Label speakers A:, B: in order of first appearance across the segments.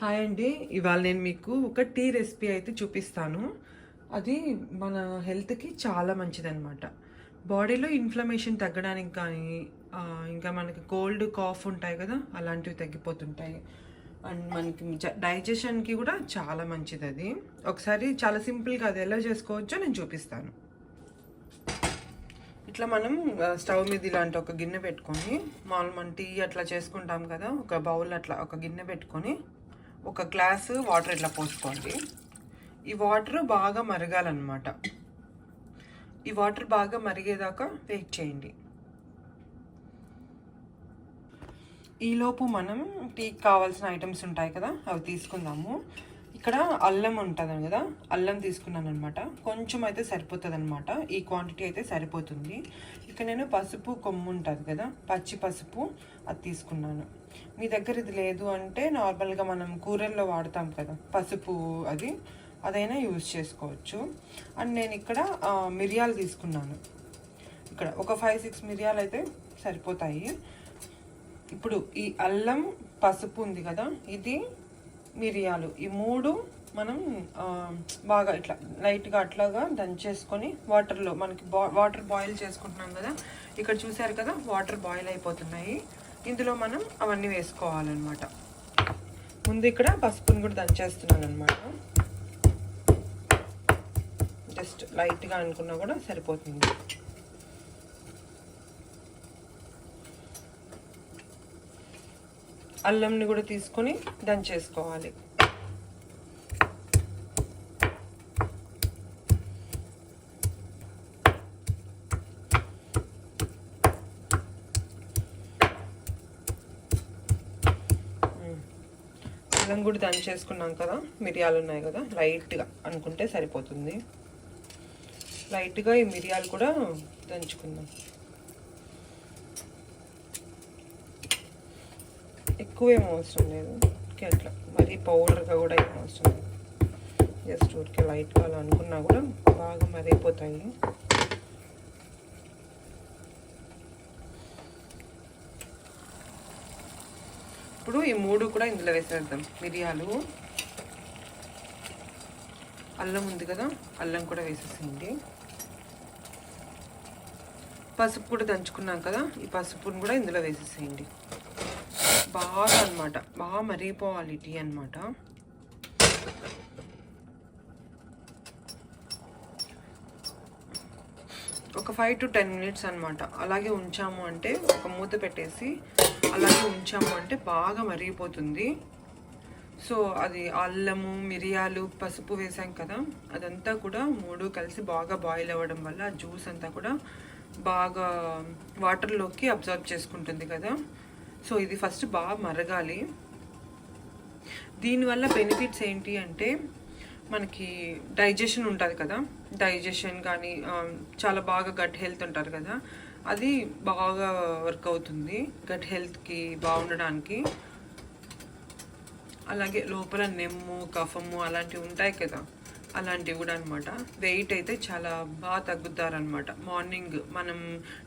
A: Hi అండి. ఇవాళ నేను మీకు ఒక టీ రెసిపీ అయితే చూపిస్తాను. అది మన హెల్త్‌కి చాలా మంచిదనమాట. బాడీలో ఇన్‌ఫ్లమేషన్ తగ్గడానికి కానీ, ఇంకా మనకి కోల్డ్, కాఫ్ ఉంటాయి కదా! అలాంటివి తగ్గిపోతుంటాయి. అండ్ మనకి డైజెషన్‌కి కూడా చాలా మంచిదది. ఒకసారి చాలా సింపుల్‌గా అది ఎలా చేసుకోవచ్చో నేను చూపిస్తాను. ఇట్లా మనం స్టవ్ మీద ఇలాంటి ఒక గిన్నె పెట్టుకొని, మామూలు మనం టీ అట్లా చేసుకుంటాం కదా! ఒక బౌల్ అట్లా ఒక గిన్నె పెట్టుకొని, ఒక గ్లాసు వాటర్ ఇట్లా పోసుకోండి. ఈ వాటర్ బాగా మరగాలన్నమాట. ఈ వాటర్ బాగా మరిగేదాకా వెయిట్ చేయండి. ఈలోపు మనం టీకి కావాల్సిన ఐటమ్స్ ఉంటాయి కదా, అవి తీసుకుందాము. ఇక్కడ అల్లం ఉంటుంది కదా, అల్లం తీసుకున్నాను అనమాట. కొంచెం అయితే సరిపోతుంది అనమాట. ఈ క్వాంటిటీ అయితే సరిపోతుంది. ఇక నేను పసుపు కొమ్ము ఉంటుంది కదా, పచ్చి పసుపు, అది తీసుకున్నాను. మీ దగ్గర ఇది లేదు అంటే నార్మల్గా మనం కూరల్లో వాడతాం కదా పసుపు, అదైనా యూజ్ చేసుకోవచ్చు. అండ్ నేను ఇక్కడ మిరియాలు తీసుకున్నాను. ఇక్కడ ఒక 5-6 మిరియాలు అయితే సరిపోతాయి. ఇప్పుడు ఈ అల్లం, పసుపు ఉంది కదా, ఇది మిరియాలు, ఈ మూడు మనం బాగా ఇట్లా లైట్గా అట్లాగా దంచేసుకొని వాటర్లో, మనకి వాటర్ బాయిల్ చేసుకుంటున్నాం కదా, ఇక్కడ చూసారు కదా వాటర్ బాయిల్ అయిపోతున్నాయి. ఇందులో మనం అవన్నీ వేసుకోవాలన్నమాట. ముందు ఇక్కడ పసుపుని కూడా దంచేస్తున్నాను అనమాట. జస్ట్ లైట్గా అనుకున్నా కూడా సరిపోతుంది. అల్లంని కూడా తీసుకొని దంచేసుకోవాలి. అల్లం కూడా దంచేసుకున్నాం కదా, మిరియాలు ఉన్నాయి కదా, లైట్గా అనుకుంటే సరిపోతుంది. లైట్గా ఈ మిరియాలు కూడా దంచుకుందాం. ఎక్కువేం అవసరం లేదు, అట్లా మరీ పౌడర్గా కూడా ఏం అవసరం లేదు. జస్ట్ ఊరికే లైట్గా అలా అనుకున్నా కూడా బాగా మరిగిపోతాయి. ఇప్పుడు ఈ మూడు కూడా ఇందులో వేసేద్దాం. మిరియాలు, అల్లం ఉంది కదా, అల్లం కూడా వేసేసేయండి. పసుపు కూడా దంచుకున్నాం కదా, ఈ పసుపుని కూడా ఇందులో వేసేసేయండి. బాగా అనమాట, బాగా మరిగిపోవాలి టీ అనమాట. ఒక 5 to 10 minutes అనమాట. అలాగే ఉంచాము అంటే, ఒక మూత పెట్టేసి అలాగే ఉంచాము అంటే బాగా మరిగిపోతుంది. సో అది అల్లము, మిరియాలు, పసుపు వేసాం కదా, అదంతా కూడా మూడు కలిసి బాగా బాయిల్ అవ్వడం వల్ల జ్యూస్ అంతా కూడా బాగా వాటర్లోకి అబ్జర్వ్ చేసుకుంటుంది కదా. సో ఇది ఫస్ట్ బాగా మరగాలి. దీనివల్ల బెనిఫిట్స్ ఏంటి అంటే, మనకి డైజెషన్ ఉంటుంది కదా, డైజెషన్ కానీ చాలా బాగా గట్ హెల్త్ ఉంటారు కదా, అది బాగా వర్క్ అవుతుంది గట్ హెల్త్కి బాగుండడానికి. అలాగే లోపల నెమ్ము, కఫము అలాంటివి ఉంటాయి కదా, అలాంటివి కూడా అనమాట. వెయిట్ అయితే చాలా బాగా తగ్గుతారనమాట. మార్నింగ్ మనం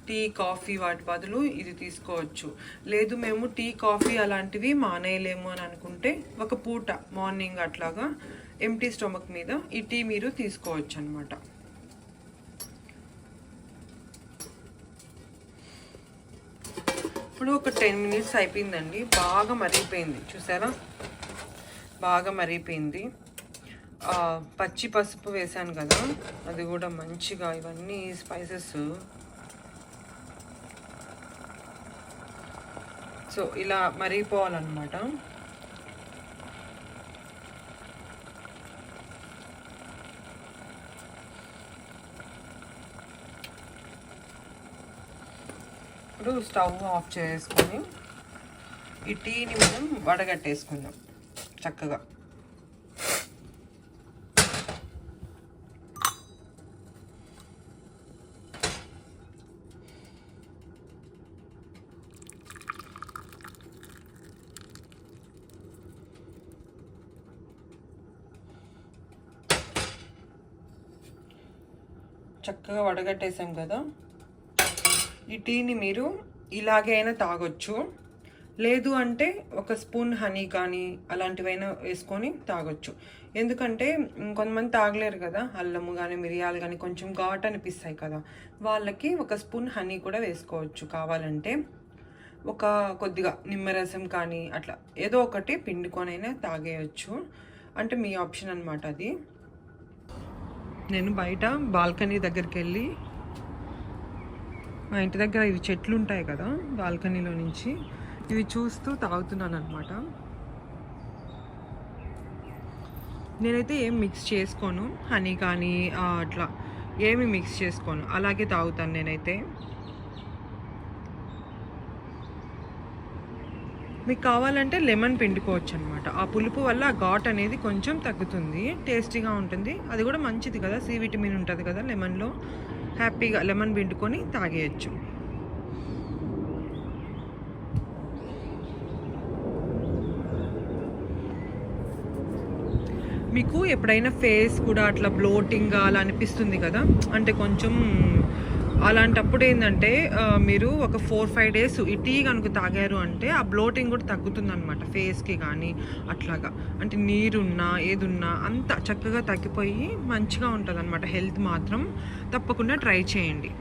A: టీ, కాఫీ వాటి బదులు ఇది తీసుకోవచ్చు. లేదు మేము టీ, కాఫీ అలాంటివి మానేయలేము అని అనుకుంటే, ఒక పూట మార్నింగ్ అట్లాగా ఎంటీ స్టమక్ మీద ఈ టీ మీరు తీసుకోవచ్చు అనమాట. ఇప్పుడు ఒక 10 minutes అయిపోయిందండి. బాగా మరిగిపోయింది, చూసారా, బాగా మరిగిపోయింది. పచ్చి పసుపు వేసాను కదా, అది కూడా మంచిగా, ఇవన్నీ స్పైసెస్. సో ఇలా మరిగిపోవాలన్నమాట. ఇప్పుడు స్టవ్ ఆఫ్ చేసుకొని ఈ టీని మనం వడగట్టేసుకుందాం చక్కగా. చక్కగా వడగట్టేసాం కదా, ఈ టీని మీరు ఇలాగే అయినా తాగొచ్చు, లేదు అంటే ఒక స్పూన్ హనీ కానీ అలాంటివైనా వేసుకొని తాగొచ్చు. ఎందుకంటే కొంతమంది తాగలేరు కదా, అల్లము కానీ మిరియాలు కానీ కొంచెం ఘాట్ అనిపిస్తాయి కదా, వాళ్ళకి ఒక స్పూన్ హనీ కూడా వేసుకోవచ్చు. కావాలంటే ఒక కొద్దిగా నిమ్మరసం కానీ అట్లా ఏదో ఒకటి పిండుకొనైనా తాగేయచ్చు. అంటే మీ ఆప్షన్ అనమాట అది. నేను బయట బాల్కనీ దగ్గరికి వెళ్ళి, మా ఇంటి దగ్గర ఇవి చెట్లు ఉంటాయి కదా, బాల్కనీలో నుంచి ఇవి చూస్తూ తాగుతున్నాను అనమాట. నేనైతే ఏం మిక్స్ చేసుకోను, హనీ కానీ అట్లా ఏమి మిక్స్ చేసుకోను, అలాగే తాగుతాను నేనైతే. మీకు కావాలంటే లెమన్ పిండుకోవచ్చు అనమాట. ఆ పులుపు వల్ల ఆ ఘాట్ అనేది కొంచెం తగ్గుతుంది, టేస్టీగా ఉంటుంది. అది కూడా మంచిది కదా, సి విటమిన్ ఉంటుంది కదా లెమన్లో. హ్యాపీగా లెమన్ పిండుకొని తాగేయచ్చు. మీకు ఎప్పుడైనా ఫేస్ కూడా అట్లా బ్లోటింగ్గా అలా అనిపిస్తుంది కదా, అంటే కొంచెం అలాంటప్పుడు ఏంటంటే మీరు ఒక 4-5 days ఈ టీ కనుక తాగారు అంటే ఆ బ్లోటింగ్ కూడా తగ్గుతుంది అనమాట ఫేస్కి కానీ అట్లాగా. అంటే నీరున్నా ఏదున్నా అంతా చక్కగా తగ్గిపోయి మంచిగా ఉంటుంది అనమాట. హెల్త్ మాత్రం తప్పకుండా ట్రై చేయండి.